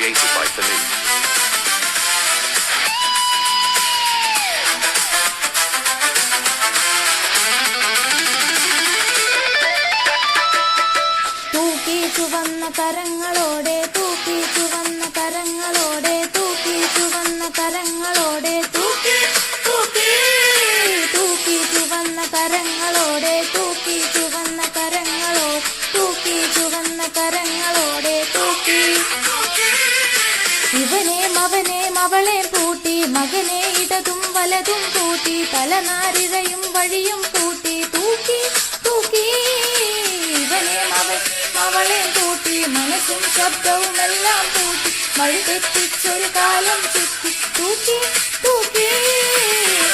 created by Fanu. തൂക്കി ചുവന്ന കരങ്ങളോടെ തൂക്കി ചുവന്ന കരങ്ങളോടെ തൂക്കി ചുവന്ന കരങ്ങളോടെ തൂക്കി തൂക്കി തൂക്കി ചുവന്ന കരങ്ങളോടെ തൂക്കി ചുവന്ന കരങ്ങളോ തൂക്കി ചുവന്ന കരങ്ങളോടെ തൂക്കി ഇവനെയും അവനെയും അവളെയും പൂട്ടി മകനെ ഇടതും വലതും കൂട്ടി തലനാരിഴയും വഴിയും കൂട്ടി തൂക്കി തൂക്കി ഇവനെയും അവളെയും കൂട്ടി മനസ്സും ശബ്ദവും എല്ലാം കൂട്ടി വഴി തെറ്റിച്ചൊരു കാലം ചുറ്റി തൂക്കി തൂക്കി